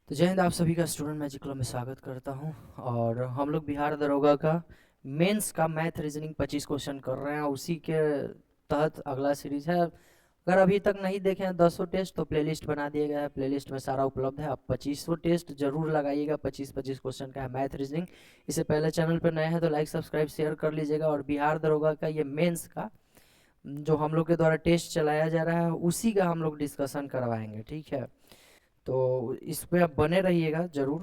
तो जय हिंद। आप सभी का स्टूडेंट मैजिक क्लब में स्वागत करता हूं। और हम लोग बिहार दरोगा का मेंस का मैथ रीजनिंग 25 क्वेश्चन कर रहे हैं। उसी के तहत अगला सीरीज है। अगर अभी तक नहीं देखे हैं 10 टेस्ट तो प्लेलिस्ट बना दिया गया है। प्लेलिस्ट में सारा उपलब्ध है। आप 25 टेस्ट जरूर लगाइएगा। 25 क्वेश्चन का है मैथ रीजनिंग। इससे पहले चैनल पर नए हैं तो लाइक सब्सक्राइब शेयर कर लीजिएगा। और बिहार दरोगा का ये मेंस का जो हम लोग के द्वारा टेस्ट चलाया जा रहा है उसी का हम लोग डिस्कशन करवाएंगे, ठीक है। तो इस पे आप बने रहिएगा जरूर।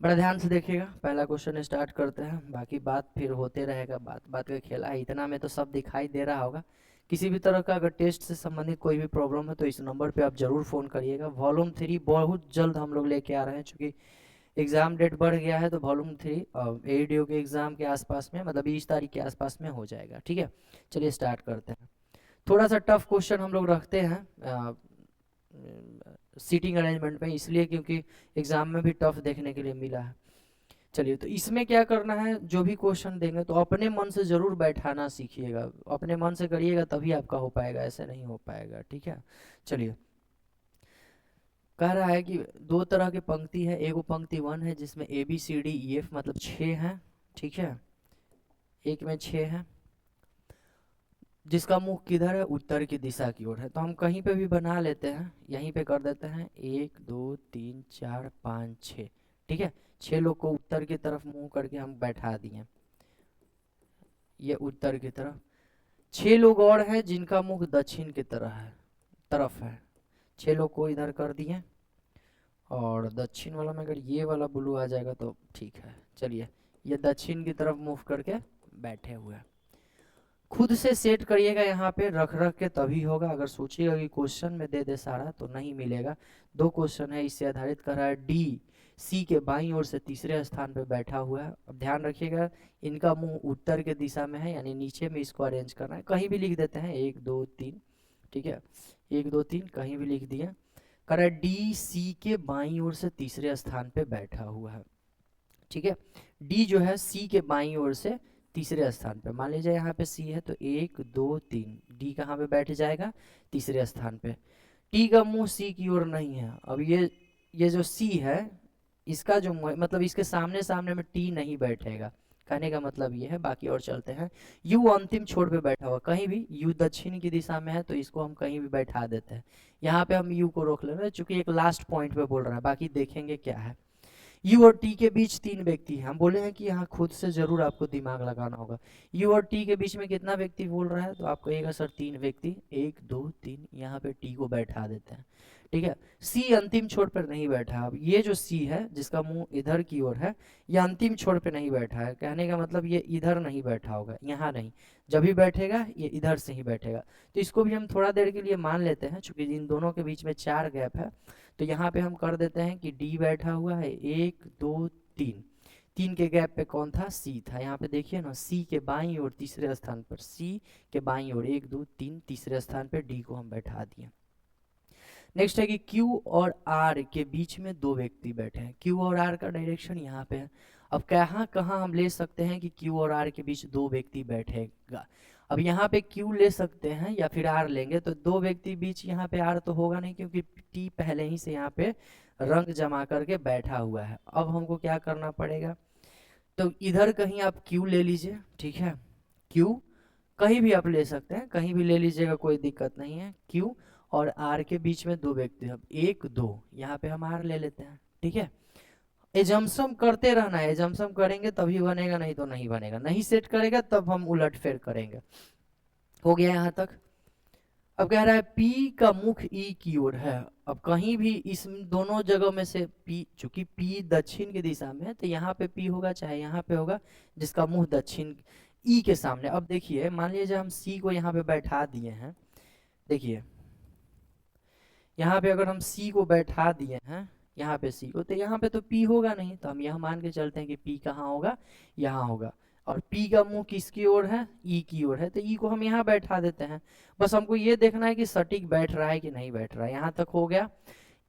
बड़ा ध्यान से देखिएगा। पहला क्वेश्चन स्टार्ट करते हैं, बाकी बात फिर होते रहेगा। बात बात का खेला है, इतना में तो सब दिखाई दे रहा होगा। किसी भी तरह का अगर टेस्ट से संबंधित कोई भी प्रॉब्लम है तो इस नंबर पे आप जरूर फ़ोन करिएगा। वॉल्यूम 3 बहुत जल्द हम लोग लेके आ रहे हैं, चूँकि एग्ज़ाम डेट बढ़ गया है। तो वॉल्यूम 3 एडीओ के एग्ज़ाम के आसपास में, मतलब 20 तारीख के आसपास में हो जाएगा, ठीक है। चलिए स्टार्ट करते हैं। थोड़ा सा टफ क्वेश्चन हम लोग रखते हैं सीटिंग अरेंजमेंट में, इसलिए क्योंकि एग्जाम में भी टफ देखने के लिए मिला है। चलिए, तो इसमें क्या करना है, जो भी क्वेश्चन देंगे तो अपने मन से जरूर बैठाना सीखिएगा। अपने मन से करिएगा तभी आपका हो पाएगा, ऐसे नहीं हो पाएगा, ठीक है। चलिए, कह रहा है कि दो तरह की पंक्ति है। एगो पंक्ति 1 है जिसमें ABCDEF मतलब 6 हैं, ठीक है। एक में 6 है जिसका मुख किधर है, उत्तर की दिशा की ओर है। तो हम कहीं पे भी बना लेते हैं, यहीं पे कर देते हैं 1 2 3 4 5 6, ठीक है। 6 लोग को उत्तर की तरफ मुंह करके हम बैठा दिए, ये उत्तर की तरफ। 6 लोग और हैं जिनका मुख दक्षिण की तरफ है। 6 लोग को इधर कर दिए, और दक्षिण वाला में अगर ये वाला ब्लू आ जाएगा तो ठीक है। चलिए, ये दक्षिण की तरफ मुंह करके बैठे हुए हैं। खुद से सेट करिएगा, यहाँ पे रख रख के तभी होगा। अगर सोचिएगा कि क्वेश्चन में दे दे सारा तो नहीं मिलेगा। दो क्वेश्चन है, इससे आधारित कर रहा है। डी सी के बाईं ओर से तीसरे स्थान पे बैठा हुआ है। अब ध्यान रखिएगा, इनका मुंह उत्तर के दिशा में है, यानी नीचे में इसको अरेंज करना है। कहीं भी लिख देते हैं 1 2 3, ठीक है। 1 2 3 कहीं भी लिख दिए। कर रहा है डी सी के बाईं ओर से तीसरे स्थान पे बैठा हुआ है, ठीक है। डी जो है सी के बाईं ओर से तीसरे स्थान पे, मान लीजिए यहाँ पे सी है तो 1 2 3, डी कहाँ पे बैठ जाएगा, तीसरे स्थान पे। टी का मुंह सी की ओर नहीं है। अब ये जो सी है, इसका जो मतलब इसके सामने सामने में टी नहीं बैठेगा। कहने का मतलब ये है। बाकी और चलते हैं। यू अंतिम छोर पे बैठा हुआ, कहीं भी यू दक्षिण की दिशा में है तो इसको हम कहीं भी बैठा देते हैं। यहाँ पे हम यू को रोक ले रहे हैं, चूंकि एक लास्ट पॉइंट पे बोल रहा है, बाकी देखेंगे क्या है। यू और टी के बीच 3 व्यक्ति हैं। हम बोले हैं कि यहाँ खुद से जरूर आपको दिमाग लगाना होगा। यू और टी के बीच में कितना व्यक्ति बोल रहा है, तो आप कहिएगा सर 3 व्यक्ति, 1 2 3, यहाँ पे टी को बैठा देते हैं, ठीक है। सी अंतिम छोर पर नहीं बैठा। अब ये जो सी है जिसका मुंह इधर की ओर है, ये अंतिम छोर पे नहीं बैठा है। कहने का मतलब ये इधर नहीं बैठा होगा, यहाँ नहीं। जब भी बैठेगा ये इधर से ही बैठेगा। तो इसको भी हम थोड़ा देर के लिए मान लेते हैं, चूंकि इन दोनों के बीच में 4 गैप है। तो यहाँ पे हम कर देते हैं कि डी बैठा हुआ है, 1 2 3। 3 के गैप पे कौन था, सी था। यहाँ पे देखिए ना, सी के बाईं ओर तीसरे स्थान पर, सी के बाईं ओर 1 2 3 तीसरे स्थान पे डी को हम बैठा दिए। नेक्स्ट है कि क्यू और आर के बीच में 2 व्यक्ति बैठे हैं। क्यू और आर का डायरेक्शन यहाँ पे है। अब कहाँ कहाँ हम ले सकते हैं कि क्यू और आर के बीच 2 व्यक्ति बैठेगा। अब यहाँ पे क्यू ले सकते हैं या फिर आर लेंगे, तो 2 व्यक्ति बीच यहाँ पे आर तो होगा नहीं, क्योंकि टी पहले ही से यहाँ पे रंग जमा करके बैठा हुआ है। अब हमको क्या करना पड़ेगा, तो इधर कहीं आप क्यू ले लीजिए, ठीक है। क्यू कहीं भी आप ले सकते हैं, कहीं भी ले लीजिएगा, कोई दिक्कत नहीं है। क्यू और आर के बीच में 2 व्यक्ति। अब 1 2, यहाँ पे हम आर ले लेते हैं, ठीक है। एजम्पशन करते रहना है। एजम्पशन करेंगे तभी बनेगा, नहीं तो नहीं बनेगा। नहीं सेट करेगा तब हम उलट फेर करेंगे। हो गया यहाँ तक। अब कह रहा है P का मुख E की ओर है। अब कहीं भी इस दोनों जगह में से P, चूंकि P दक्षिण की दिशा में है तो यहाँ पे P होगा चाहे यहाँ पे होगा, जिसका मुंह दक्षिण E के सामने। अब देखिए, मान लीजिए हम C को यहाँ पे बैठा दिए हैं। देखिए, यहाँ पे अगर हम C को बैठा दिए हैं, यहाँ पे C को, तो यहाँ पे तो P होगा नहीं। तो हम यह मान के चलते हैं कि P कहाँ होगा, यहाँ होगा। और P का मुंह किसकी ओर है, E की ओर है, तो E को हम यहाँ बैठा देते हैं। बस हमको ये देखना है कि सटीक बैठ रहा है कि नहीं बैठ रहा है। यहाँ तक हो गया।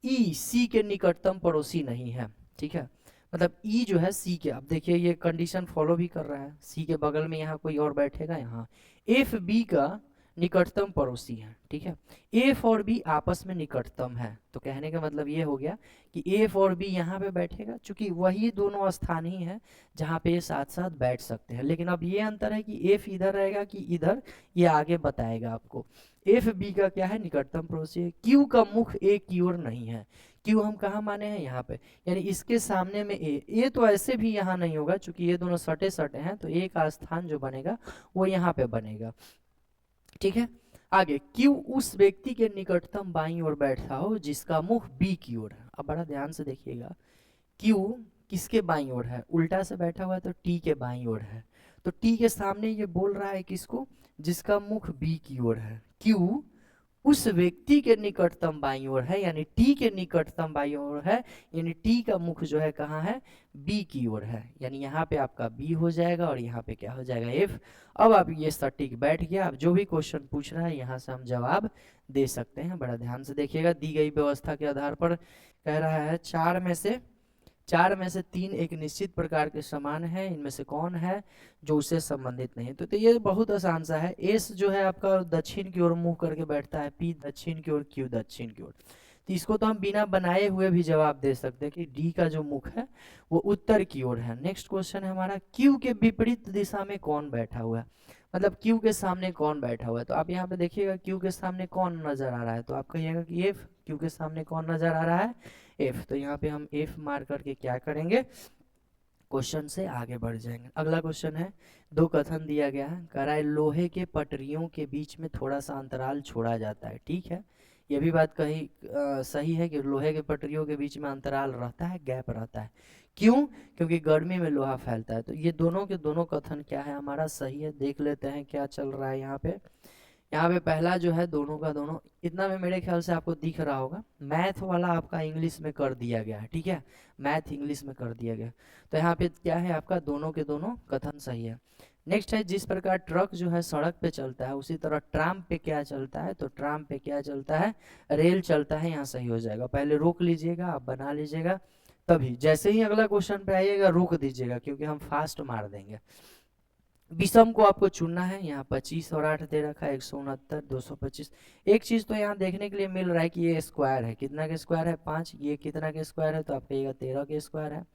E C के निकटतम पड़ोसी नहीं है, ठीक है। मतलब E जो है C के, अब देखिए ये कंडीशन फॉलो भी कर रहा है। C के बगल में यहाँ कोई और बैठेगा, यहाँ। F B का निकटतम पड़ोसी हैं, ठीक है। एफ और बी आपस में निकटतम है, तो कहने का मतलब ये हो गया कि एफ और बी यहाँ पे बैठेगा, चूंकि वही दोनों स्थान ही है जहाँ पे ये साथ साथ बैठ सकते हैं। लेकिन अब ये अंतर है कि एफ इधर रहेगा कि इधर, ये आगे बताएगा आपको। एफ बी का क्या है, निकटतम पड़ोसी है। क्यू का मुख ए की ओर नहीं है। क्यू हम कहाँ माने हैं, यहाँ पे, यानी इसके सामने में ए तो ऐसे भी यहाँ नहीं होगा, चूंकि ये दोनों सटे सटे हैं, तो ए का स्थान जो बनेगा वो यहाँ पे बनेगा, ठीक है। आगे, क्यू उस व्यक्ति के निकटतम बाईं ओर बैठा हो जिसका मुख बी की ओर है। अब बड़ा ध्यान से देखिएगा, क्यू किसके बाईं ओर है, उल्टा से बैठा हुआ है, तो टी के बाईं ओर है। तो टी के सामने ये बोल रहा है किसको, जिसका मुख बी की ओर है। क्यू उस व्यक्ति के निकटतम बाईं ओर है, यानी टी के निकटतम बाईं ओर है, यानी टी का मुख जो है कहाँ है, बी की ओर है, यानी यहाँ पे आपका बी हो जाएगा और यहाँ पे क्या हो जाएगा, एफ। अब आप ये सटीक बैठ गया, अब जो भी क्वेश्चन पूछ रहा है यहाँ से हम जवाब दे सकते हैं। बड़ा ध्यान से देखिएगा, दी गई व्यवस्था के आधार पर कह रहा है चार में से तीन एक निश्चित प्रकार के समान है, इनमें से कौन है जो उससे संबंधित नहीं है। तो ये बहुत आसान सा है। एस जो है आपका दक्षिण की ओर मुंह करके बैठता है, पी दक्षिण की ओर, क्यू दक्षिण की ओर। तो इसको तो हम बिना बनाए हुए भी जवाब दे सकते हैं कि डी का जो मुख है वो उत्तर की ओर है। नेक्स्ट क्वेश्चन है हमारा, क्यू के विपरीत दिशा में कौन बैठा हुआ है, मतलब क्यू के सामने कौन बैठा हुआ है। तो आप यहाँ पे देखिएगा क्यू के सामने कौन नजर आ रहा है, तो आप कहिएगा कि एफ। क्यू के सामने कौन नजर आ रहा है, एफ। तो यहाँ पे हम एफ मार करके क्या करेंगे, क्वेश्चन से आगे बढ़ जाएंगे। अगला क्वेश्चन है, दो कथन दिया गया है, कह रहा है लोहे के पटरियों के बीच में थोड़ा सा अंतराल छोड़ा जाता है, ठीक है। ये भी बात कही सही है कि लोहे के पटरियों के बीच में अंतराल रहता है, गैप रहता है। क्यों, क्योंकि गर्मी में लोहा फैलता है। तो ये दोनों के दोनों कथन क्या है हमारा, सही है। देख लेते हैं क्या चल रहा है यहाँ पे। यहाँ पे पहला जो है दोनों का दोनों, इतना में मेरे ख्याल से आपको दिख रहा होगा, मैथ वाला आपका इंग्लिश में कर दिया गया है, ठीक है। मैथ इंग्लिश में कर दिया गया, तो यहाँ पे क्या है आपका, दोनों के दोनों कथन सही है। नेक्स्ट है, जिस प्रकार ट्रक जो है सड़क पे चलता है उसी तरह ट्राम पे क्या चलता है, तो ट्राम पे क्या चलता है, रेल चलता है। यहाँ सही हो जाएगा, पहले रोक लीजिएगा, आप बना लीजिएगा, तभी जैसे ही अगला क्वेश्चन पे आइएगा रोक दीजिएगा, क्योंकि हम फास्ट मार देंगे। विषम को आपको चुनना है, यहाँ 25 और 8 दे रखा है, 169, 225। एक चीज तो यहाँ देखने के लिए मिल रहा है कि ये स्क्वायर है, कितना के स्क्वायर है, 5। ये कितना के स्क्वायर है, तो आप कहिएगा 13 के स्क्वायर है।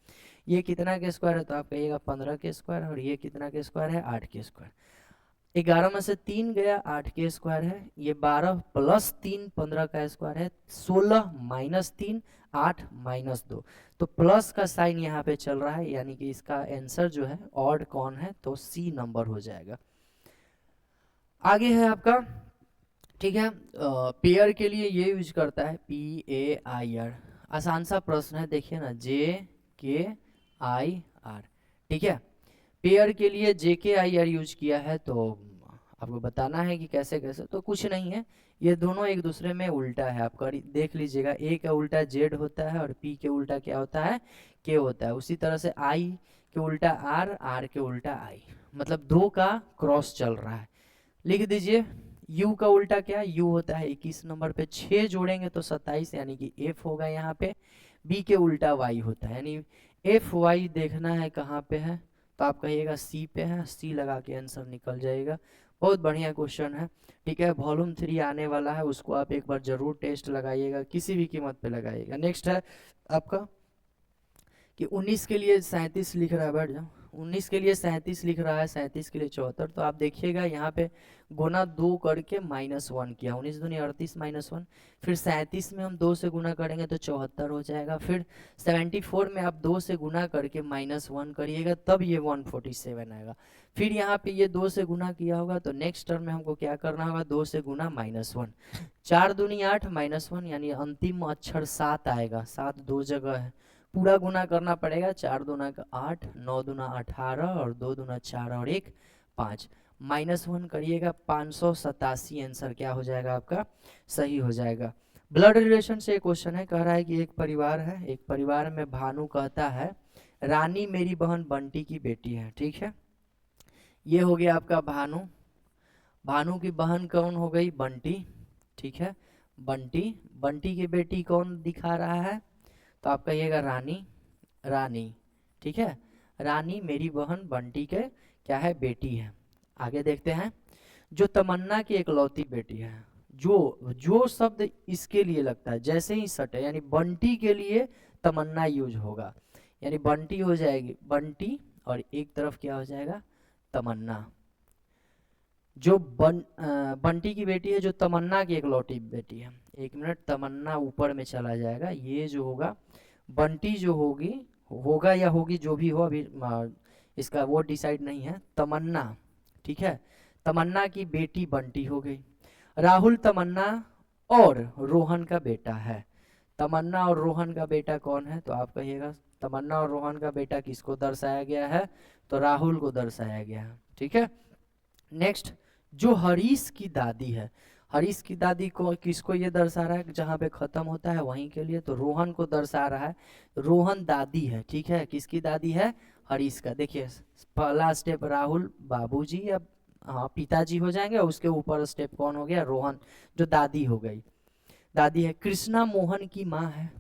ये कितना के स्क्वायर है, तो आप कहिएगा 15 के स्क्वायर है। और ये कितना के स्क्वायर है, 8 के स्क्वायर। 11 में से 3 गया, 8 के स्क्वायर है। ये 12 प्लस 3 15 का स्क्वायर है। 16 माइनस 3 8 माइनस 2, तो प्लस का साइन यहाँ पे चल रहा है, यानी कि इसका आंसर जो है ऑड कौन है, तो सी नंबर हो जाएगा। आगे है आपका, ठीक है, पेयर के लिए ये यूज करता है PAIR। आसान सा प्रश्न है, देखिए ना, JKIR, ठीक है। पेयर के लिए JKIR यूज किया है, तो आपको बताना है कि कैसे कैसे। तो कुछ नहीं है, ये दोनों एक दूसरे में उल्टा है, आप देख लीजिएगा। A का उल्टा Z होता है और P के उल्टा क्या होता है, K होता है। उसी तरह से I के उल्टा R, R के उल्टा I, मतलब दो का क्रॉस चल रहा है। लिख दीजिए, U का उल्टा क्या, U होता है 21 नंबर पे, 6 जोड़ेंगे तो 27, यानी कि F होगा यहाँ पे। B के उल्टा Y होता है, यानी FY देखना है कहाँ पे है, तो आप कहिएगा C पे है, C लगा के आंसर निकल जाएगा। बहुत बढ़िया क्वेश्चन है, ठीक है। वॉल्यूम 3 आने वाला है, उसको आप एक बार जरूर टेस्ट लगाइएगा, किसी भी कीमत पे लगाइएगा। नेक्स्ट है आपका कि 19 के लिए 37 लिख रहा है, बैठ जाओ। 19 के लिए 37 लिख रहा है, 37 के लिए 74। तो आप देखिएगा यहाँ पे गुना 2 करके -1 किया, 19 दूनी 38 -1। फिर 37 में हम 2 से गुना करेंगे तो 74 हो जाएगा। फिर 74 में आप 2 से गुना करके -1 करिएगा, तब ये 147 आएगा। फिर यहाँ पे ये 2 से गुना किया होगा, तो नेक्स्ट टर्म में हमको क्या करना होगा, 2 से गुना -1। 4 दूनी 8 -1, यानी अंतिम अक्षर 7 आएगा। 7 दो जगह है, पूरा गुना करना पड़ेगा। 4 दूना का 8, 9 दूना 18 और 2 दूना 4 और 1 5, -1 करिएगा, 587 आंसर क्या हो जाएगा आपका, सही हो जाएगा। ब्लड रिलेशन से क्वेश्चन है, कह रहा है कि एक परिवार है, एक परिवार में भानु कहता है रानी मेरी बहन बंटी की बेटी है, ठीक है। ये हो गया आपका भानु, भानु की बहन कौन हो गई, बंटी, ठीक है। बंटी, बंटी की बेटी कौन दिखा रहा है, तो आप कहिएगा रानी, रानी, ठीक है। रानी मेरी बहन बंटी के क्या है, बेटी है। आगे देखते हैं, जो तमन्ना की इकलौती बेटी है, जो जो शब्द इसके लिए लगता है जैसे ही सटे, यानी बंटी के लिए तमन्ना यूज होगा, यानी बंटी हो जाएगी बंटी और एक तरफ क्या हो जाएगा तमन्ना। जो बंटी की बेटी है, जो तमन्ना की इकलौती बेटी है, एक मिनट, तमन्ना ऊपर में चला जाएगा, ये जो होगा बंटी जो होगी, होगा या होगी जो भी हो अभी इसका वो डिसाइड नहीं है, तमन्ना, ठीक है, तमन्ना की बेटी बंटी हो गई। राहुल तमन्ना और रोहन का बेटा है। तमन्ना और रोहन का बेटा कौन है, तो आप कहिएगा तमन्ना और रोहन का बेटा किसको दर्शाया गया है, तो राहुल को दर्शाया गया है, ठीक है। नेक्स्ट, जो हरीश की दादी है, हरीश की दादी को किसको ये दर्शा रहा है, जहाँ पे खत्म होता है वहीं के लिए, तो रोहन को दर्शा रहा है, रोहन दादी है, ठीक है, किसकी दादी है, हरीश का। देखिए पहला स्टेप राहुल बाबूजी या हाँ पिताजी हो जाएंगे, और उसके ऊपर स्टेप कौन हो गया, रोहन, जो दादी हो गई, दादी है। कृष्णा मोहन की माँ है,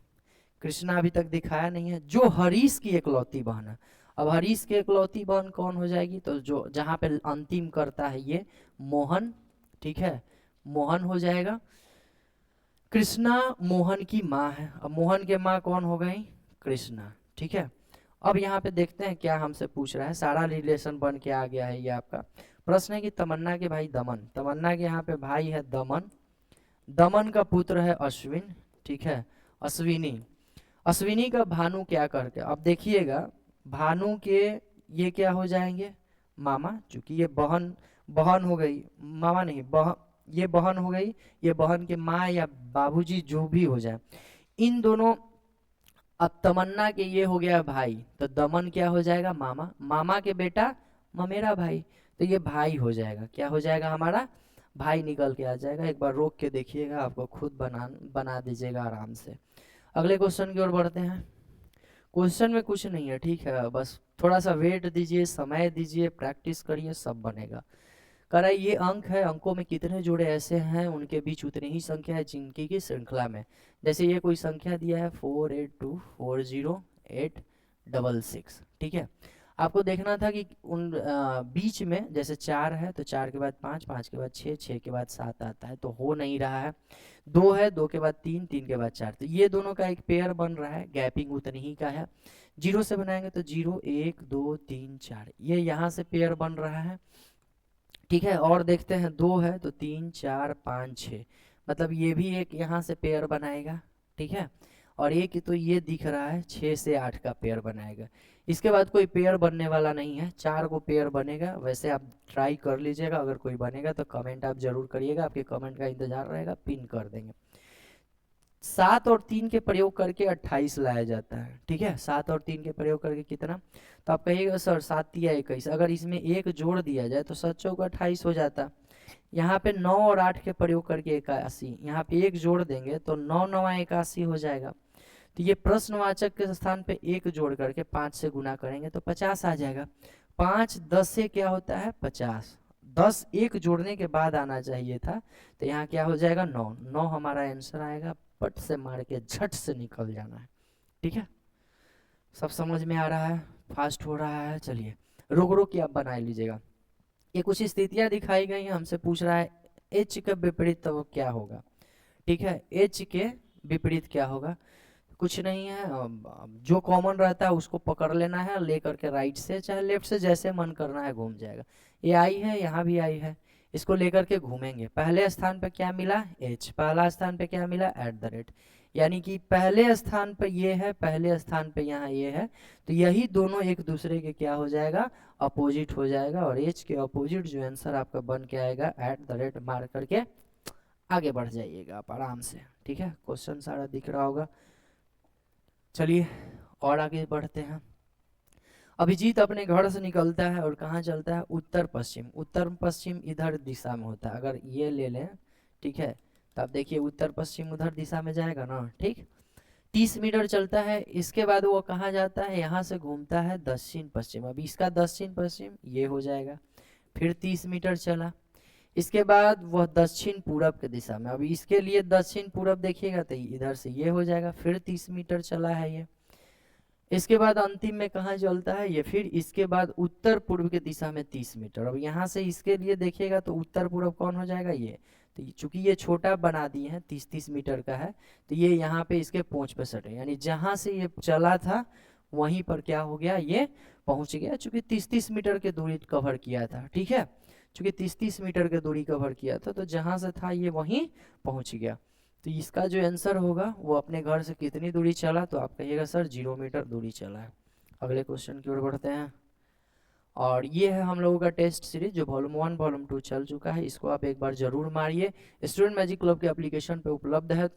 कृष्णा अभी तक दिखाया नहीं है, जो हरीश की इकलौती बहन है। अब हरीश की इकलौती बहन कौन हो जाएगी, तो जो जहाँ पे अंतिम करता है ये मोहन, ठीक है, मोहन हो जाएगा। कृष्णा मोहन की माँ है, अब मोहन के माँ कौन हो गई, कृष्णा, ठीक है। अब यहाँ पे देखते हैं क्या हमसे पूछ रहा है, सारा रिलेशन बन के आ गया है। ये आपका प्रश्न है कि तमन्ना के भाई दमन, तमन्ना के यहाँ पे भाई है दमन, दमन का पुत्र है अश्विन, ठीक है, अश्विनी, अश्विनी का भानु क्या करके, अब देखिएगा भानु के ये क्या हो जाएंगे मामा, चूंकि ये बहन, बहन हो गई, मामा नहीं बहन, ये बहन हो गई, ये बहन के माँ या बाबूजी जो भी हो जाए, इन दोनों। अब तमन्ना के ये हो गया भाई, तो दमन क्या हो जाएगा मामा, मामा के बेटा ममेरा भाई, तो ये भाई हो जाएगा, क्या हो जाएगा हमारा भाई निकल के आ जाएगा। एक बार रोक के देखिएगा, आपको खुद बना दीजिएगा आराम से। अगले क्वेश्चन की ओर बढ़ते हैं। क्वेश्चन में कुछ नहीं है, ठीक है, बस थोड़ा सा वेट दीजिए, समय दीजिए, प्रैक्टिस करिए, सब बनेगा। कह रहा है ये अंक है, अंकों में कितने जोड़े ऐसे हैं उनके बीच उतनी ही संख्या है जिनकी की श्रृंखला में। जैसे ये कोई संख्या दिया है 48240866, ठीक है, आपको देखना था कि उन बीच में जैसे 4 है तो 4 के बाद 5, 5 के बाद 6, 6 के बाद 7 आता है, तो हो नहीं रहा है। 2 है, 2 के बाद 3, 3 के बाद 4, तो ये दोनों का एक पेयर बन रहा है, गैपिंग उतनी ही का है। 0 से बनाएंगे तो 0 1 2 3 4, ये यहाँ से पेयर बन रहा है, ठीक है। और देखते हैं 2 है तो 3 4 5 6, मतलब ये भी एक यहाँ से पेयर बनाएगा, ठीक है। और एक तो ये दिख रहा है 6 से 8 का पेयर बनाएगा। इसके बाद कोई पेयर बनने वाला नहीं है, 4 को पेयर बनेगा। वैसे आप ट्राई कर लीजिएगा, अगर कोई बनेगा तो कमेंट आप जरूर करिएगा, आपके कमेंट का इंतजार रहेगा, पिन कर देंगे। 7 और 3 के प्रयोग करके 28 लाया जाता है, ठीक है, 7 और 3 के प्रयोग करके कितना, तो आप कहिएगा सर 7 या 21, अगर इसमें एक जोड़ दिया जाए तो 7 चौक 28 हो जाता। यहाँ पे 9 और 8 के प्रयोग करके 81, यहाँ पे एक जोड़ देंगे तो 9 9 81 हो जाएगा। तो ये प्रश्नवाचक के स्थान पे एक जोड़ करके 5 से गुना करेंगे तो 50 आ जाएगा। 5 10 से क्या होता है 50, 10 एक जोड़ने के बाद आना चाहिए था, तो यहाँ क्या हो जाएगा 9, 9 हमारा आंसर आएगा। पट से मार के झट से निकल जाना है, ठीक है, सब समझ में आ रहा है, फास्ट हो रहा है। चलिए रोक रोक के आप बना लीजिएगा। ये कुछ स्थितियां दिखाई गई हैं, हमसे पूछ रहा है एच के विपरीत तो क्या होगा, ठीक है, एच के विपरीत क्या होगा, कुछ नहीं है, जो कॉमन रहता है उसको पकड़ लेना है, लेकर के राइट से चाहे लेफ्ट से जैसे मन करना है घूम जाएगा। ये आई है, यहाँ भी आई है, इसको लेकर के घूमेंगे। पहले स्थान पे क्या मिला एच, पहला स्थान पे क्या मिला @ यानी कि पहले स्थान पे ये है, पहले स्थान पे यहाँ ये है, तो यही दोनों एक दूसरे के क्या हो जाएगा अपोजिट हो जाएगा, और एच के अपोजिट जो आंसर आपका बन के आएगा @ मार करके आगे बढ़ जाइएगा आप आराम से, ठीक है। क्वेश्चन सारा दिख रहा होगा। चलिए और आगे बढ़ते हैं। अभिजीत अपने घर से निकलता है और कहाँ चलता है उत्तर पश्चिम, उत्तर पश्चिम इधर दिशा में होता है, अगर ये ले लें, ठीक है, तो आप देखिए उत्तर पश्चिम उधर दिशा में जाएगा ना, ठीक। 30 मीटर चलता है, इसके बाद वो कहाँ जाता है, यहाँ से घूमता है दक्षिण पश्चिम, अभी इसका दक्षिण पश्चिम ये हो जाएगा। फिर 30 मीटर चला, इसके बाद वह दक्षिण पूरब के दिशा में, अभी इसके लिए दक्षिण पूरब देखिएगा तो इधर से ये हो जाएगा। फिर 30 मीटर चला है ये, इसके बाद अंतिम में कहाँ चलता है ये, फिर इसके बाद उत्तर पूर्व की दिशा में 30 मीटर। अब यहाँ से इसके लिए देखिएगा तो उत्तर पूर्व कौन हो जाएगा, ये। तो चूंकि ये छोटा बना दिए हैं, 30-30 मीटर का है, तो ये यहाँ पे इसके पूंछ पे सटे, यानी जहाँ से ये चला था वहीं पर क्या हो गया, ये पहुंच गया, चूंकि 30-30 मीटर की दूरी कवर किया था। ठीक है, चूंकि 30-30 मीटर की दूरी कवर किया था, तो जहाँ से था ये वहीं पहुंच गया। तो इसका जो आंसर होगा वो अपने घर से कितनी दूरी चला, तो आप कहिएगा सर 0 मीटर दूरी चला है। अगले क्वेश्चन की ओर बढ़ते हैं। और ये है हम लोगों का टेस्ट सीरीज जो वॉल्यूम 1 वॉल्यूम 2 चल चुका है, इसको आप एक बार जरूर मारिए। स्टूडेंट मैजिक क्लब के एप्लीकेशन पे उपलब्ध है।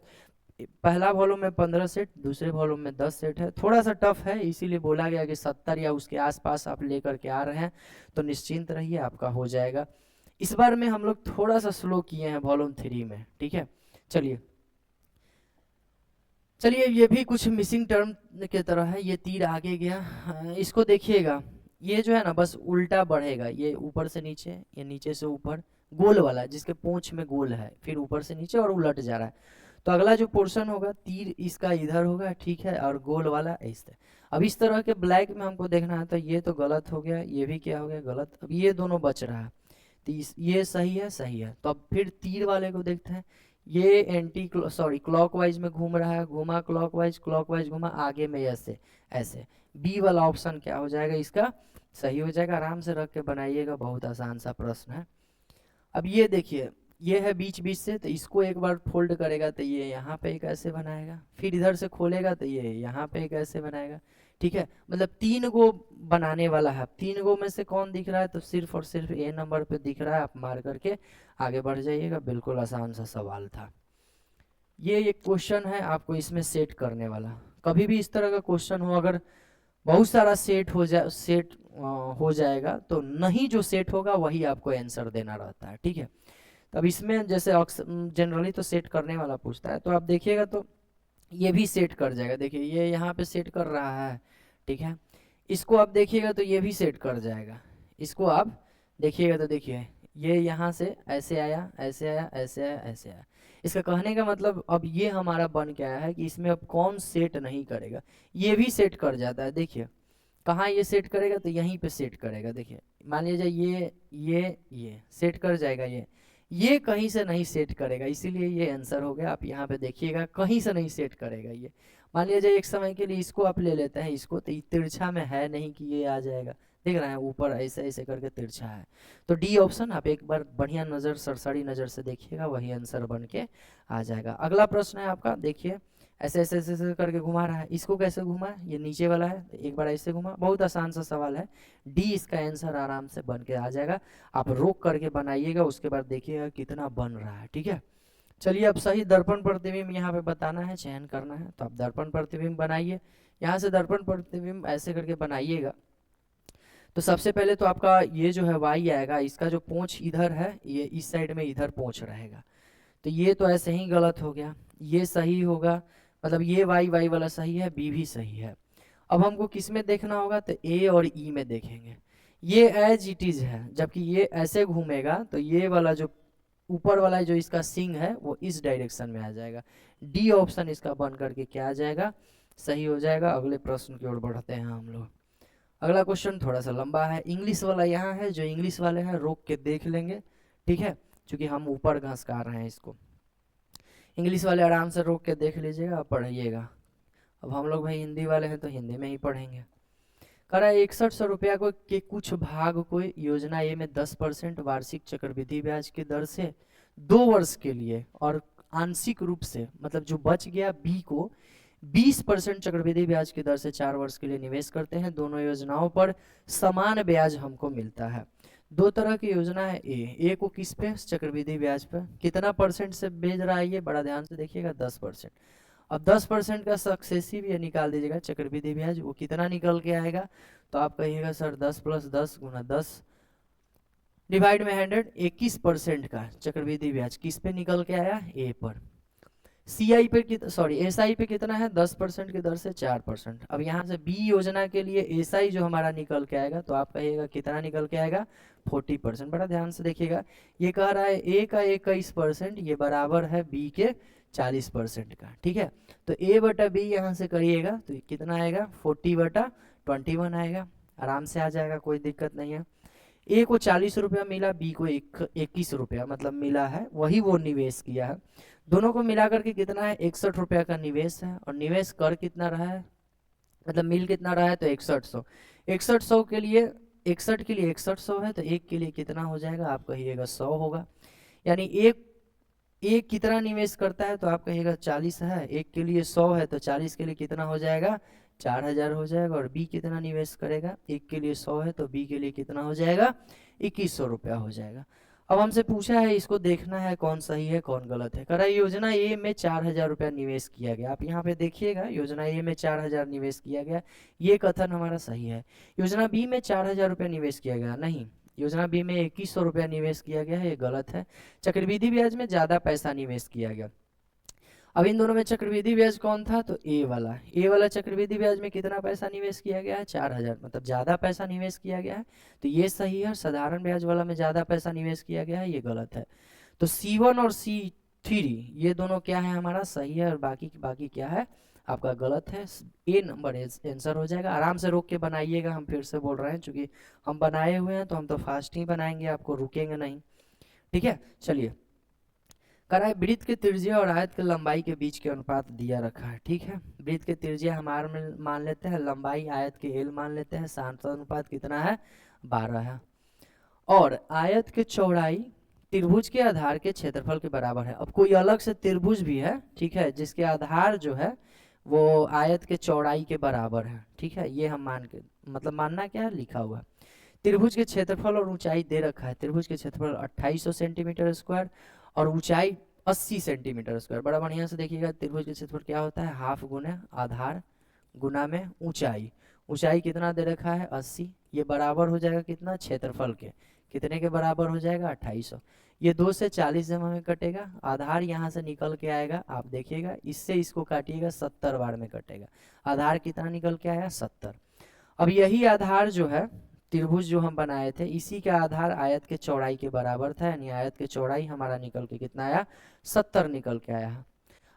पहला वॉल्यूम में 15 सेट, दूसरे वॉल्यूम में 10 सेट है। थोड़ा सा टफ है, इसीलिए बोला गया कि 70 या उसके आसपास आप लेकर के आ रहे हैं, तो निश्चिंत रहिए आपका हो जाएगा। इस बार में हम लोग थोड़ा सा स्लो किए हैं वॉल्यूम 3 में। ठीक है, चलिए चलिए, ये भी कुछ मिसिंग टर्म की तरह है, ये तीर आगे गया। इसको देखिएगा, ये जो है ना बस उल्टा बढ़ेगा, ये ऊपर से नीचे, ये नीचे से ऊपर, गोल वाला जिसके पूंछ में गोल है, फिर ऊपर से नीचे और उलट जा रहा है। तो अगला जो पोर्शन होगा तीर इसका इधर होगा, ठीक है, और गोल वाला ऐसे। अब इस तरह के ब्लैक में हमको देखना है, तो ये तो गलत हो गया, ये भी क्या हो गया, गलत। अब ये दोनों बच रहा है, तो ये सही है, सही है। तो अब फिर तीर वाले को देखते हैं, ये क्लॉकवाइज में घूम रहा है, घूमा क्लॉकवाइज घूमा, आगे में ऐसे ऐसे। बी वाला ऑप्शन क्या हो जाएगा इसका, सही हो जाएगा। आराम से रख के बनाइएगा, बहुत आसान सा प्रश्न है। अब ये देखिए, ये है बीच बीच से, तो इसको एक बार फोल्ड करेगा तो ये यहाँ पे एक ऐसे बनाएगा, फिर इधर से खोलेगा तो ये यहाँ पे एक ऐसे बनाएगा। ठीक है, मतलब 3 गो बनाने वाला है। 3 गो में से कौन दिख रहा है, तो सिर्फ और सिर्फ ए नंबर पे दिख रहा है। आप मार करके आगे बढ़ जाइएगा, बिल्कुल आसान सा सवाल था। ये एक क्वेश्चन है आपको इसमें सेट करने वाला। कभी भी इस तरह का क्वेश्चन हो, अगर बहुत सारा सेट हो जाएगा, तो नहीं जो सेट होगा वही आपको आंसर देना रहता है। ठीक है, तब इसमें जैसे जनरली तो सेट करने वाला पूछता है, तो आप देखिएगा तो ये भी सेट कर जाएगा। देखिए ये यहाँ पे सेट कर रहा है, ठीक है। इसको आप देखिएगा तो ये भी सेट कर जाएगा। इसको आप देखिएगा तो देखिए ये यहाँ से ऐसे आया, ऐसे आया, ऐसे आया, ऐसे आया। इसका कहने का मतलब अब ये हमारा बन के आया है कि इसमें अब कौन सेट नहीं करेगा, ये भी सेट कर जाता है। देखिए कहाँ ये सेट करेगा, तो यहीं पे सेट करेगा। देखिए मान लीजिए ये सेट कर जाएगा, ये कहीं से नहीं सेट करेगा, इसीलिए ये आंसर हो गया। आप यहाँ पे देखिएगा कहीं से नहीं सेट करेगा ये। मान लीजिए एक समय के लिए इसको आप ले लेते हैं, इसको तो तिरछा में है नहीं कि ये आ जाएगा, देख रहे हैं ऊपर ऐसे ऐसे करके तिरछा है। तो डी ऑप्शन आप एक बार बढ़िया नज़र, सरसरी नज़र से देखिएगा, वही आंसर बन के आ जाएगा। अगला प्रश्न है आपका, देखिए ऐसे ऐसे ऐसे ऐसे करके घुमा रहा है, इसको कैसे घुमा, ये नीचे वाला है, एक बार ऐसे घुमा। बहुत आसान सा सवाल है, डी इसका आंसर आराम से बन के आ जाएगा। आप रोक करके बनाइएगा, उसके बाद देखिएगा कितना बन रहा है। ठीक है, चलिए अब सही दर्पण प्रतिबिंब यहाँ पे बताना है, चयन करना है। तो आप दर्पण प्रतिबिंब बनाइए, यहाँ से दर्पण प्रतिबिंब ऐसे करके बनाइएगा। तो सबसे पहले तो आपका ये जो है वाई आएगा, इसका जो पूंछ इधर है, ये इस साइड में इधर पूंछ रहेगा, तो ये तो ऐसे ही गलत हो गया। ये सही होगा, मतलब ये वाई वाई वाला सही है, बी भी सही है। अब हमको किस में देखना होगा, तो ए और ई में देखेंगे। ये एज इट इज है, जबकि ये ऐसे घूमेगा तो ये वाला जो ऊपर वाला जो इसका सिंग है वो इस डायरेक्शन में आ जाएगा। डी ऑप्शन इसका बन करके क्या आ जाएगा, सही हो जाएगा। अगले प्रश्न की ओर बढ़ते हैं हम लोग। अगला क्वेश्चन थोड़ा सा लंबा है, इंग्लिश वाला यहाँ है, जो इंग्लिश वाले हैं रोक के देख लेंगे। ठीक है, क्योंकि हम ऊपर घसका रहे हैं इसको, इंग्लिश वाले आराम से रोक के देख लीजिएगा, पढ़िएगा। अब हम लोग भाई हिंदी वाले हैं तो हिंदी में ही पढ़ेंगे। कह रहा है 6100 रुपया को के कुछ भाग को योजना ए में 10% वार्षिक चक्रवृद्धि ब्याज की दर से 2 वर्ष के लिए, और आंशिक रूप से मतलब जो बच गया बी को 20% चक्रवृद्धि ब्याज की दर से 4 वर्ष के लिए निवेश करते हैं। दोनों योजनाओं पर समान ब्याज हमको मिलता है। दो तरह की योजना है, ए को किस पे, चक्रवृद्धि ब्याज पे। कितना परसेंट से बेच रहा है ये, बड़ा ध्यान से देखिएगा, 10%। अब 10% का सक्सेसिव ये निकाल दीजिएगा चक्रवृद्धि ब्याज, वो कितना निकल के आएगा, तो आप कहिएगा सर 10 + 10 × 10 डिवाइड में 100, 21% का चक्रवृद्धि ब्याज किस पे निकल के आया, ए पर। सीआई पे एसआई पे कितना है, 10% की दर से 4%। अब यहाँ से बी योजना के लिए एसआई जो हमारा निकल के आएगा, तो आप कहिएगा कितना निकल के आएगा, 40%। बड़ा ध्यान से देखिएगा, ये कह रहा है ए का 21%, ये बराबर है बी के 40% का, ठीक है। तो A/B यहाँ से करिएगा तो कितना आएगा 40/21 आएगा, आराम से आ जाएगा, कोई दिक्कत नहीं है। A को 40 रुपया मिला, B को 21 रुपया मतलब मिला है, वही वो निवेश किया है। दोनों को मिला करके कितना है 61 रुपया का निवेश है, और निवेश कर कितना रहा है, मतलब मिल कितना रहा है तो 6100। 6100 के लिए 61 के लिए 6100 है, तो एक के लिए कितना हो जाएगा आप कहिएगा 100 होगा। यानी एक एक कितना निवेश करता है तो आप कहिएगा 40 है, एक के लिए 100 है तो 40 के लिए कितना हो जाएगा 4000 हो जाएगा। और बी कितना निवेश करेगा, एक के लिए 100 है तो बी के लिए कितना हो जाएगा 2100 रुपया हो जाएगा। अब हमसे पूछा है, इसको देखना है कौन सही है कौन गलत है। करा योजना ए में 4000 रुपया निवेश किया गया, आप यहाँ पे देखिएगा योजना ए में 4000 निवेश किया गया, ये कथन हमारा सही है। योजना बी में 4000 रुपया निवेश किया गया, नहीं, योजना बी में 2100 रुपया निवेश किया गया है, ये गलत है। चक्रवृद्धि ब्याज में ज्यादा पैसा निवेश किया गया। अब इन दोनों में चक्रवृद्धि ब्याज कौन था तो ए वाला चक्रवृद्धि ब्याज में कितना पैसा निवेश किया गया है 4000, मतलब ज्यादा पैसा निवेश किया गया है, तो ये सही है। और साधारण ब्याज वाला में ज्यादा पैसा निवेश किया गया है, ये गलत है। तो C1 और C3 ये दोनों क्या है हमारा सही है, और बाकी क्या है आपका गलत है। ए नंबर आंसर हो जाएगा। आराम से रोक के बनाइएगा, हम फिर से बोल रहे हैं, चूंकि हम बनाए हुए हैं तो हम तो फास्ट ही बनाएंगे, आपको रुकेंगे नहीं, ठीक है। चलिए, कराए वृत्त के त्रिज्या और आयत के लंबाई के बीच के अनुपात दिया रखा है, ठीक है। वृत्त के त्रिज्या हमारे में मान लेते हैं, लंबाई आयत के एल मान लेते हैं, सानुपात कितना है 12 है। और आयत के चौड़ाई त्रिभुज के आधार के क्षेत्रफल के बराबर है। अब कोई अलग से त्रिभुज भी है, ठीक है, जिसके आधार जो है वो आयत के चौड़ाई के बराबर है, ठीक है, ये हम मान के मतलब मानना क्या है लिखा हुआ है। त्रिभुज के क्षेत्रफल और ऊंचाई दे रखा है, त्रिभुज के क्षेत्रफल 2800 सेंटीमीटर स्क्वायर और ऊंचाई 80 सेंटीमीटर स्क्वायर। बड़ा बढ़िया से देखिएगा, त्रिभुज के क्षेत्रफल क्या होता है हाफ गुना आधार गुना में ऊंचाई, ऊंचाई कितना दे रखा है 80, ये बराबर हो जाएगा कितना क्षेत्रफल के, कितने के बराबर हो जाएगा 2800। ये 2 से 40 जमा में कटेगा, आधार यहाँ से निकल के आएगा, आप देखिएगा इससे इसको काटिएगा 70 बार में कटेगा, आधार कितना निकल के आया 70। अब यही आधार जो है त्रिभुज जो हम बनाए थे, इसी का आधार आयत के चौड़ाई के बराबर था, यानी आयत के चौड़ाई हमारा निकल के कितना आया 70 निकल के आया है।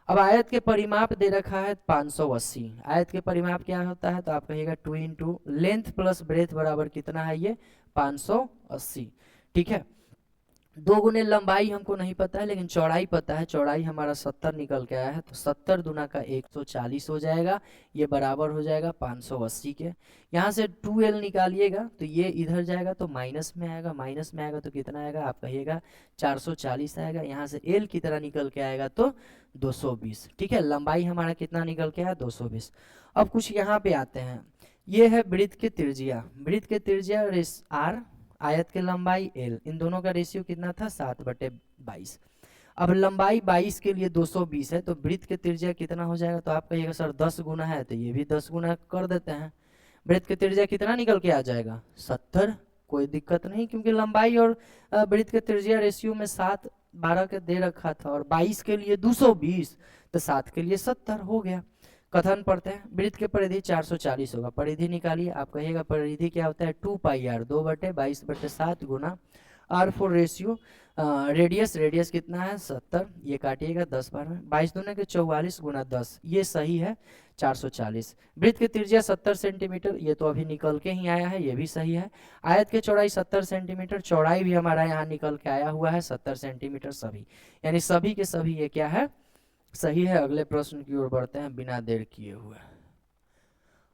अब आयत के परिमाप दे रखा है 580, आयत के परिमाप क्या होता है तो आप कहिएगा 2 इंटू लेंथ प्लस ब्रेथ बराबर कितना है ये 580, ठीक है। 2 गुने लंबाई हमको नहीं पता है लेकिन चौड़ाई पता है, चौड़ाई हमारा 70 निकल के आया है, तो 70 दूना का 140 हो जाएगा, ये बराबर हो जाएगा 580 के। यहाँ से 2l निकालिएगा तो ये इधर जाएगा तो माइनस में आएगा, माइनस में आएगा तो कितना आएगा आप कहिएगा 440 आएगा, यहाँ से l की तरह निकल के आएगा तो 220, ठीक है। लंबाई हमारा कितना निकल के आया 220। अब कुछ यहाँ पे आते हैं, ये है वृत्त के त्रिज्या, वृत्त के त्रिज्या r, आयत के लंबाई l, इन दोनों का रेशियो कितना था 7/22। अब लंबाई 22 के लिए 220 है, तो वृत्त के त्रिज्या कितना हो जाएगा तो आप कहिएगा सर 10 गुना है, तो ये भी 10 गुना कर देते हैं। वृत्त के त्रिज्या कितना निकल के आ जाएगा 70, कोई दिक्कत नहीं, क्योंकि लंबाई और वृत्त के त्रिज्या रेशियो में 7/12 के दे रखा था, और 22 के लिए 220 तो 7 के लिए 70 हो गया। कथन पढ़ते हैं, वृत्त के परिधि 440 होगा, परिधि निकालिए, आप कहिएगा परिधि क्या होता है 2πr 2/22/7 गुना r4 रेशियो रेडियस, रेडियस कितना है 70, ये काटिएगा 10 बार में, 22 दूने के 44 गुना 10, ये सही है 440। वृत्त की त्रिज्या 70 सेंटीमीटर, ये तो अभी निकल के ही आया है, ये भी सही है। आयत की चौड़ाई 70 सेंटीमीटर, चौड़ाई भी हमारा यहाँ निकल के आया हुआ है 70 सेंटीमीटर सभी, यानी सभी के सभी ये क्या है सही है। अगले प्रश्न की ओर बढ़ते हैं बिना देर किए हुए।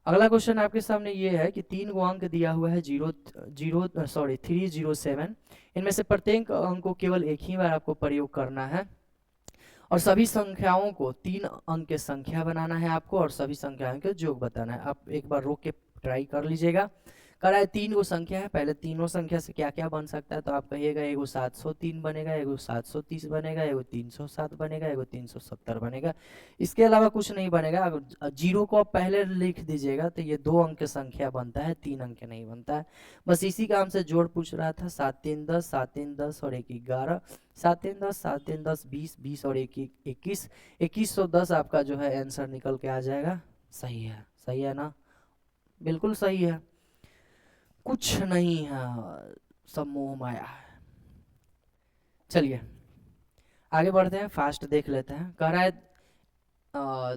अगला क्वेश्चन आपके सामने ये है कि 3 गो अंक दिया हुआ है 307, इनमें से प्रत्येक अंक को केवल एक ही बार आपको प्रयोग करना है, और सभी संख्याओं को 3 अंक के संख्या बनाना है आपको, और सभी संख्याओं के योग बताना है। आप एक बार रोक के ट्राई कर लीजिएगा। कराए 3 गो संख्या है, पहले तीनों संख्या से क्या क्या बन सकता है तो आप कहिएगा एगो 703 बनेगा, एगो 730 बनेगा, एगो 307 बनेगा, एगो 370 बनेगा, इसके अलावा कुछ नहीं बनेगा। अगर जीरो को आप पहले लिख दीजिएगा तो ये 2 अंक की संख्या बनता है, 3 अंक नहीं बनता है। बस इसी का हमसे जोड़ पूछ रहा था, 7 3 10, 7 3 10 और 1 11, 7 3 10, 7 3 10 20, 20 और 1 21, 2110 आपका जो है आंसर निकल के आ जाएगा। सही है, सही है ना, बिल्कुल सही है, कुछ नहीं है, सब मोह माया है। चलिए आगे बढ़ते हैं, फास्ट देख लेते हैं। कह रहा है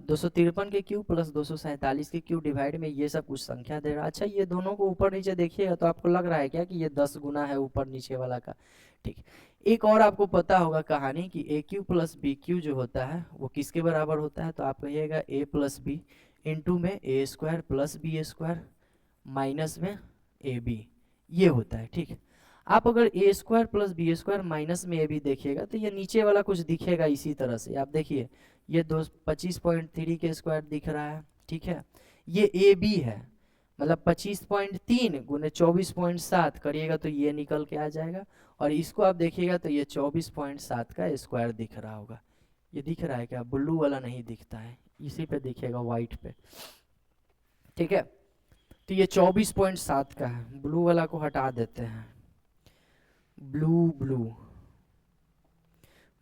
253 के क्यूब प्लस 247 के क्यूब डिवाइड में ये सब कुछ संख्या दे रहा है। अच्छा, ये दोनों को ऊपर नीचे देखिएगा तो आपको लग रहा है क्या कि ये 10 गुना है ऊपर नीचे वाला का। ठीक, एक और आपको पता होगा कहानी कि ए क्यू प्लस बी क्यू जो होता है वो किसके बराबर होता है, तो आप कहिएगा ए प्लस बी इंटू में A square plus B square minus में ए बी, ये होता है। ठीक, आप अगर A square plus B square minus में ए बी देखिएगा तो ये नीचे वाला कुछ दिखेगा इसी तरह से। आप देखिए ये 25.3 के स्क्वायर दिख रहा है। ठीक है, ये ए बी है, मतलब 25.3 गुने 24.7 करिएगा तो ये निकल के आ जाएगा। और इसको आप देखिएगा तो ये 24.7 का स्क्वायर दिख रहा होगा। ये दिख रहा है क्या? ब्लू वाला नहीं दिखता है, इसी पे दिखेगा व्हाइट पे। ठीक है, तो ये 24.7 का है। ब्लू वाला को हटा देते हैं, ब्लू ब्लू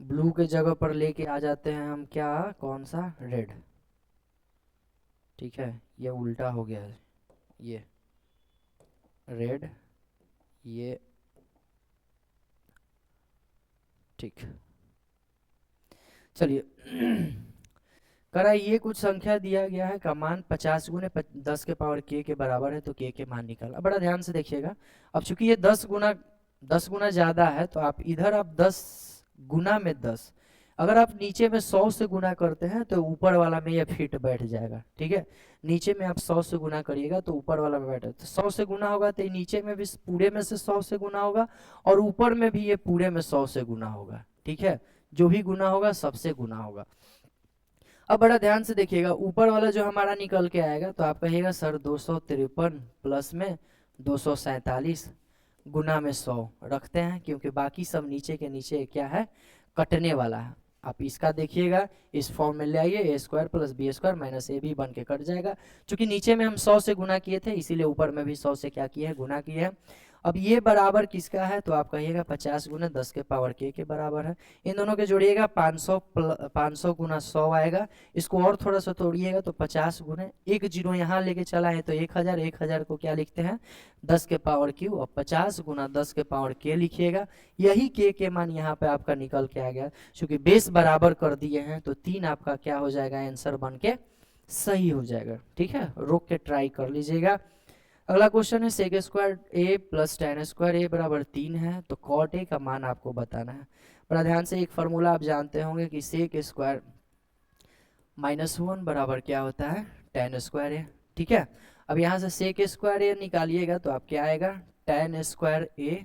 ब्लू के जगह पर लेके आ जाते हैं हम क्या, कौन सा, रेड। ठीक है, ये उल्टा हो गया है, ये रेड, ये ठीक। चलिए करा ये कुछ संख्या दिया गया है का मान 50 गुने 10 के पावर के बराबर है, तो के मान निकाला। बड़ा ध्यान से देखिएगा। अब चूंकि ये 10 गुना ज़्यादा है तो आप इधर आप 10 गुना में 10, अगर आप नीचे में 100 से गुना करते हैं तो ऊपर वाला में ये फिट बैठ जाएगा। ठीक है, नीचे में आप 100 से गुना करिएगा तो ऊपर वाला में बैठे, तो 100 से गुना होगा तो नीचे में भी पूरे में से 100 से गुना होगा और ऊपर में भी ये पूरे में 100 से गुना होगा। ठीक है, जो भी गुना होगा सबसे गुना होगा। अब बड़ा ध्यान से देखिएगा, ऊपर वाला जो हमारा निकल के आएगा तो आप कहिएगा सर 253 प्लस में 247 गुना में 100 रखते हैं, क्योंकि बाकी सब नीचे के नीचे क्या है, कटने वाला है। आप इसका देखिएगा, इस फॉर्म में ले आइए, A square plus B square minus A B बन के कट जाएगा। चूंकि नीचे में हम 100 से गुना किए थे इसीलिए ऊपर में भी 100 से क्या किए हैं, गुना किए हैं। अब ये बराबर किसका है, तो आप कहिएगा 50 गुना 10 के पावर के बराबर है। इन दोनों के जोड़िएगा 500 गुना 100 आएगा। इसको और थोड़ा सा तोड़िएगा तो 50 गुने, एक जीरो यहाँ लेके चला है तो 1000, 1000 को क्या लिखते हैं 10 के पावर क्यू, और 50 गुना 10 के पावर के लिखिएगा। यही के मान यहाँ पे आपका निकल के आ गया। चूंकि बेस बराबर कर दिए हैं तो 3 आपका क्या हो जाएगा, आंसर बन के सही हो जाएगा। ठीक है, रोक के ट्राई कर लीजिएगा। अगला क्वेश्चन है सेक स्क्वायर ए प्लस टेन स्क्वायर ए बराबर 3 है, तो कॉट ए का मान आपको बताना है। बड़ा ध्यान से, एक फार्मूला आप जानते होंगे कि सेक स्क्वायर -1 बराबर क्या होता है, टेन स्क्वायर ए। ठीक है, अब यहाँ से सेक स्क्वायर ए निकालिएगा तो आप क्या आएगा, टेन स्क्वायर ए।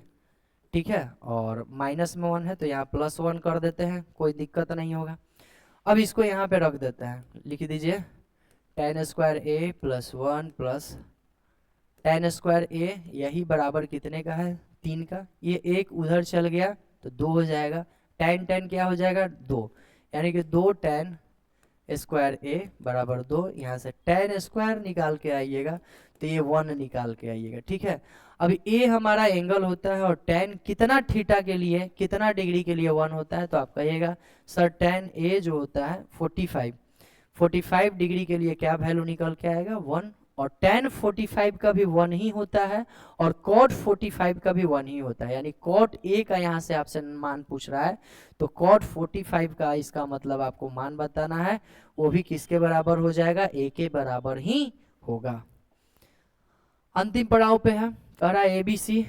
ठीक है, और माइनस में 1 है तो यहाँ +1 कर देते हैं, कोई दिक्कत नहीं होगा। अब इसको यहाँ पे रख देते हैं, लिख दीजिए टेन स्क्वायर ए प्लस 1 प्लस टेन स्क्वायर ए, यही बराबर कितने का है, 3 का। ये एक उधर चल गया तो 2 हो जाएगा, टेन टेन क्या हो जाएगा 2, यानी कि 2 टेन स्क्वायर ए बराबर 2। यहाँ से टेन स्क्वायर निकाल के आइएगा तो ये 1 निकाल के आइएगा। ठीक है, अब ए हमारा एंगल होता है और टेन कितना थीटा के लिए, कितना डिग्री के लिए 1 होता है, तो आप कहिएगा सर टेन ए जो होता है 45 डिग्री के लिए क्या वैल्यू निकल के आएगा 1, और tan 45 का भी 1 ही होता है और cot 45 का भी 1 ही होता है। यानी cot a का यहाँ से आपसे मान पूछ रहा है तो cot 45 का इसका मतलब आपको मान बताना है, वो भी किसके बराबर हो जाएगा, a के बराबर ही होगा। अंतिम पड़ाव पे है, कह रहा है ABC।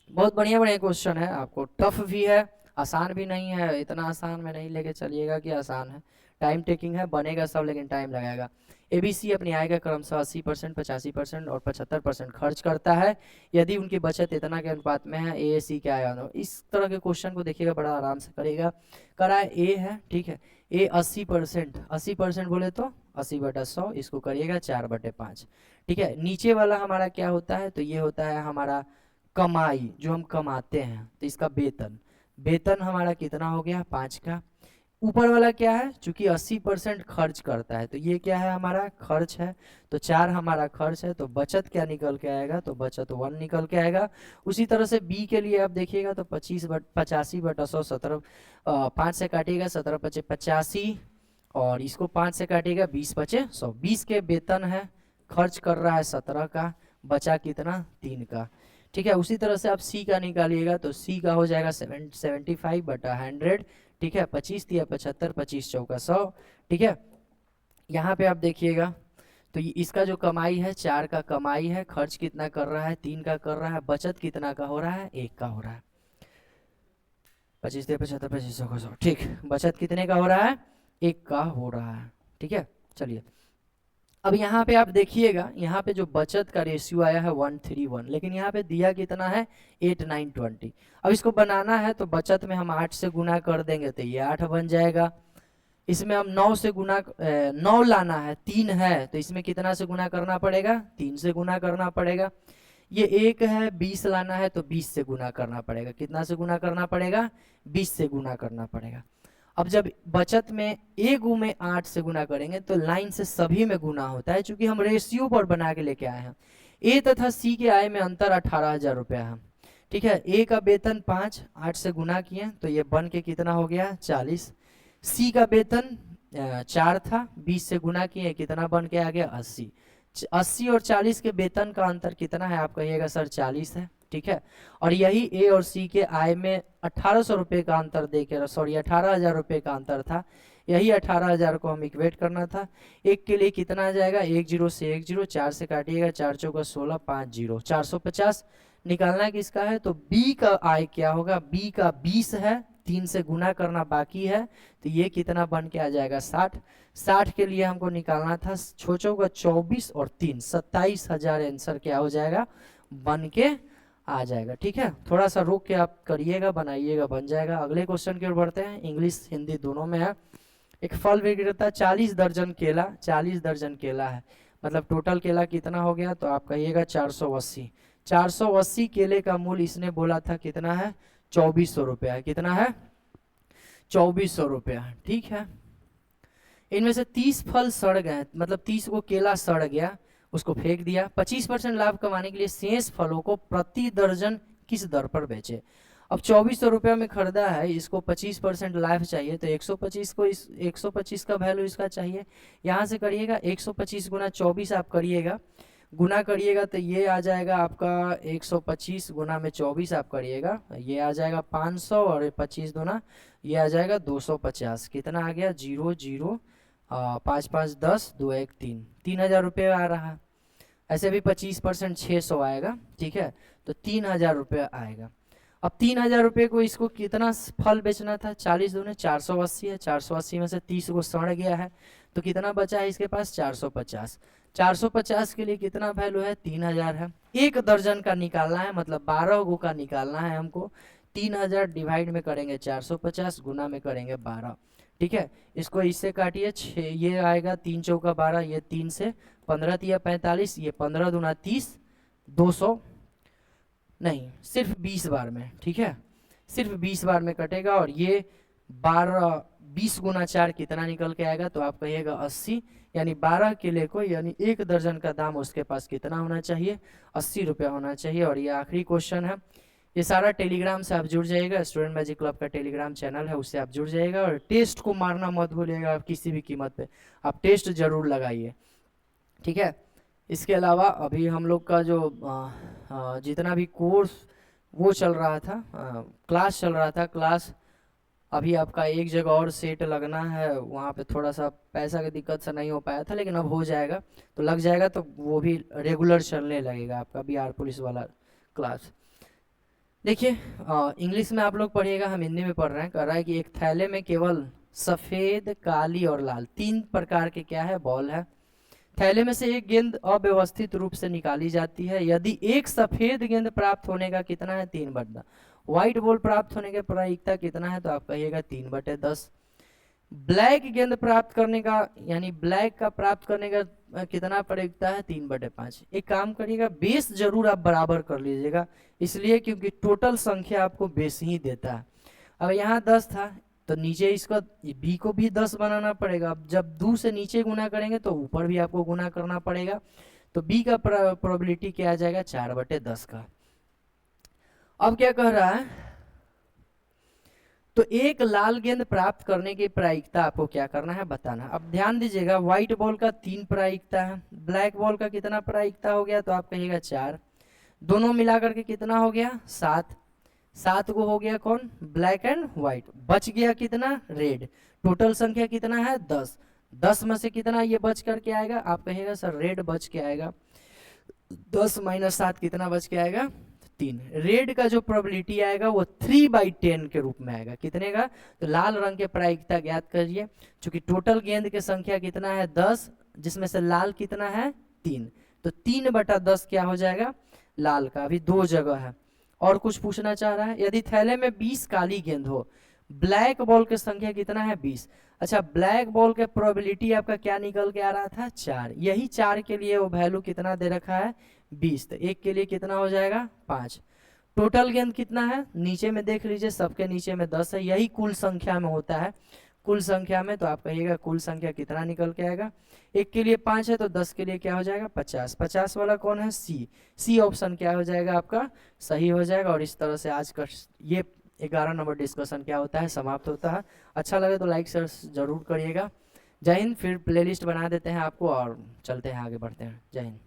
बहुत बढ़िया बढ़िया क्वेश्चन है, आपको टफ भी है आसान भी नहीं है। इतना आसान में नहीं लेके चलिएगा कि आसान है, टाइम टेकिंग है, बनेगा सब लेकिन टाइम लगेगा। ABC अपनी आय का क्रमशः 80%, 85% और 75% खर्च करता है। यदि उनकी बचत इतना के अनुपात में है, AAC क्या है। इस तरह के क्वेश्चन को देखिएगा, बड़ा आराम से करेगा। करा है A है, ठीक है, A 80% बोले तो 80/100, इसको करिएगा 4/5। ठीक है, नीचे वाला हमारा क्या होता है, तो ये होता है हमारा कमाई, जो हम कमाते हैं, तो इसका वेतन हमारा कितना हो गया 5 का। ऊपर वाला क्या है, चूंकि 80% खर्च करता है तो ये क्या है हमारा खर्च है, तो 4 हमारा खर्च है, तो बचत क्या निकल के आएगा, तो बचत 1 निकल के आएगा। उसी तरह से बी के लिए आप देखिएगा तो 85/100, 17 5 से काटिएगा 17×5 = 85, और इसको 5 से काटिएगा 20×5 = 100। 20 के वेतन है, खर्च कर रहा है 17 का, बचा कितना 3 का। ठीक है, उसी तरह से आप सी का निकालिएगा तो सी का हो जाएगा 75/100। ठीक है, 25 तिया 75, 25 चौका 100, ठीक है। यहाँ पे आप देखिएगा तो इसका जो कमाई है 4 का कमाई है, खर्च कितना कर रहा है 3 का कर रहा है, बचत कितना का हो रहा है 1 का हो रहा है। 25 तिया 75, 25 चौका 100, ठीक, बचत कितने का हो रहा है 1 का हो रहा है, ठीक है। चलिए अब यहाँ पे आप देखिएगा, यहाँ पे जो बचत का रेशियो आया है 1:1, लेकिन यहाँ पे दिया कितना है 8, 9, 20। अब इसको बनाना है तो बचत में हम 8 से गुना कर देंगे तो ये 8 बन जाएगा। इसमें हम 9 से गुना 9 लाना है, 3 है तो इसमें कितना से गुना करना पड़ेगा 3 से गुना करना पड़ेगा। ये 1 है, 20 लाना है तो 20 से गुना करना पड़ेगा, कितना से गुना करना पड़ेगा 20 से गुना करना पड़ेगा। अब जब बचत में ए में 8 से गुना करेंगे तो लाइन से सभी में गुना होता है, चूंकि हम रेशियो पर बना के लेके आए हैं। ए तथा सी के आय में अंतर 18,000 रुपया है, ठीक है। ए का वेतन 5, 8 से गुना किए तो ये बन के कितना हो गया 40। सी का वेतन 4 था, 20 से गुना किए कितना बन के आ गया 80। 80 और 40 के वेतन का अंतर कितना है, आप कहिएगा सर 40 है, ठीक है। और यही ए और सी के आय में 1800 रुपये का अंतर देकर, सॉरी 18,000 रुपये का अंतर था, यही 18,000 को हम इक्वेट करना था। एक के लिए कितना आ जाएगा 1 0 से 1 0, 4 से काटिएगा 4 चौका 16, 5 0, 450 निकालना किसका है तो बी का आय क्या होगा, बी का 20 है, 3 से गुना करना बाकी है तो ये कितना बन के आ जाएगा 60। 60 के लिए हमको निकालना था छोचों का 24 और 3, 27,000 आंसर क्या हो जाएगा बन के आ जाएगा, ठीक है। थोड़ा सा रोक के आप करिएगा, बनाइएगा, बन जाएगा। अगले क्वेश्चन की ओर बढ़ते हैं, इंग्लिश हिंदी दोनों में है। एक फल विक्रेता 40 दर्जन केला, 40 दर्जन केला है, मतलब टोटल केला कितना हो गया तो आप कहिएगा 480। 480 केले का मूल्य इसने बोला था कितना है 2400 रुपया है, कितना है 2400 रुपया, ठीक है। इनमें से 30 फल सड़ गए, मतलब 30 को केला सड़ गया, उसको फेंक दिया। 25% लाभ कमाने के लिए शेष फलों को प्रति दर्जन किस दर पर बेचे। अब 2400 रुपया में खरीदा है, इसको 25% लाभ चाहिए तो 125 को 125 का वैल्यू इसका चाहिए। यहाँ से करिएगा 125 गुना 24 आप करिएगा, गुना करिएगा तो ये आ जाएगा आपका 125 गुना में 24 आप करिएगा, ये आ जाएगा 500 और 25 गुना ये आ जाएगा 250। कितना आ गया 0 0 5 5 10 2 1 3, 3,000 रुपये आ रहा है। ऐसे भी 25% 600 आएगा, ठीक है, तो 3,000 रुपये आएगा। अब 3,000 रुपये को इसको कितना फल बेचना था, 40 दूने 480 है, 480 में से 30 को सड़ गया है तो कितना बचा है इसके पास 450। 450 के लिए कितना वैल्यू है 3,000 है। एक दर्जन का निकालना है, मतलब 12 गो का निकालना है हमको। 3,000 डिवाइड में करेंगे 450, गुना में करेंगे 12, ठीक है। इसको इससे काटिए 6, ये आएगा 3 चौका 12, ये 3 से 15 तिया 45, ये 15 दूना 30, 200 नहीं सिर्फ 20 बार में, ठीक है, सिर्फ 20 बार में कटेगा। और ये 12 20 गुना 4 कितना निकल के आएगा तो आप कहिएगा 80, यानी 12 केले को, यानी एक दर्जन का दाम उसके पास कितना होना चाहिए 80 रुपया होना चाहिए। और ये आखिरी क्वेश्चन है। ये सारा टेलीग्राम से आप जुड़ जाइएगा, स्टूडेंट मैजिक क्लब का टेलीग्राम चैनल है, उससे आप जुड़ जाइएगा। और टेस्ट को मारना मत भूलिएगा, आप किसी भी कीमत पे आप टेस्ट जरूर लगाइए, ठीक है। इसके अलावा अभी हम लोग का जो जितना भी कोर्स वो चल रहा था, क्लास चल रहा था, क्लास अभी आपका एक जगह और सेट लगना है, वहाँ पे थोड़ा सा पैसा की दिक्कत से नहीं हो पाया था, लेकिन अब हो जाएगा तो लग जाएगा, तो वो भी रेगुलर चलने लगेगा आपका बिहार पुलिस वाला क्लास। देखिए इंग्लिश में आप लोग पढ़िएगा, हम हिंदी में पढ़ रहे हैं। कह रहा है कि एक थैले में केवल सफ़ेद, काली और लाल 3 प्रकार के क्या है बॉल है। थैले में से एक गेंद अव्यवस्थित रूप से निकाली जाती है। यदि एक सफेद गेंद प्राप्त होने का कितना है 3/10, व्हाइट बॉल प्राप्त होने के प्रायिकता कितना है तो आप कहिएगा 3/10। ब्लैक गेंद प्राप्त करने का, यानी ब्लैक का प्राप्त करने का कितना प्रायिकता है 3/5। एक काम करिएगा, बेस जरूर आप बराबर कर लीजिएगा, इसलिए क्योंकि टोटल संख्या आपको बेस ही देता है। अब यहाँ 10 था तो नीचे इसका बी को भी 10 बनाना पड़ेगा। अब जब 2 से नीचे गुना करेंगे तो ऊपर भी आपको गुना करना पड़ेगा, तो बी का प्रोबेबिलिटी क्या आ जाएगा 4/10 का। अब क्या कह रहा है, तो एक लाल गेंद प्राप्त करने की प्रायिकता आपको क्या करना है बताना। अब ध्यान दीजिएगा, व्हाइट बॉल का 3 प्रायिकता है, ब्लैक बॉल का कितना प्रायिकता हो गया तो आप कहिएगा 4, दोनों मिलाकर के कितना हो गया 7। 7 को हो गया कौन, ब्लैक एंड व्हाइट, बच गया कितना, रेड। टोटल संख्या कितना है, 10। 10 में से कितना ये बच करके आएगा, आप कहेगा सर रेड बच के आएगा, 10 माइनस 7 कितना बच के आएगा, 3। रेड का जो प्रोबेबिलिटी आएगा वो 3/10 के रूप में आएगा, कितने का, तो लाल रंग के प्रायिकता ज्ञात करिए। चूंकि टोटल गेंद की संख्या कितना है, 10, जिसमें से लाल कितना है, 3, तो 3/10 क्या हो जाएगा, लाल का। अभी 2 जगह है। और कुछ पूछना चाह रहा है, यदि थैले में 20 काली गेंद हो, ब्लैक बॉल की संख्या कितना है, 20। अच्छा, ब्लैक बॉल के प्रोबेबिलिटी आपका क्या निकल के आ रहा था, 4। यही 4 के लिए वो वैल्यू कितना दे रखा है, 20, तो 1 के लिए कितना हो जाएगा, 5। टोटल गेंद कितना है, नीचे में देख लीजिए, सबके नीचे में 10 है, यही कुल संख्या में होता है, कुल संख्या में। तो आप कहिएगा कुल संख्या कितना निकल के आएगा, 1 के लिए 5 है, तो 10 के लिए क्या हो जाएगा, 50। 50 वाला कौन है, सी। सी ऑप्शन क्या हो जाएगा आपका, सही हो जाएगा। और इस तरह से आज का ये 11 नंबर डिस्कशन क्या होता है, समाप्त होता है। अच्छा लगे तो लाइक शेयर जरूर करिएगा। जय हिंद। फिर प्लेलिस्ट बना देते हैं आपको और चलते हैं, आगे बढ़ते हैं। जय हिंद।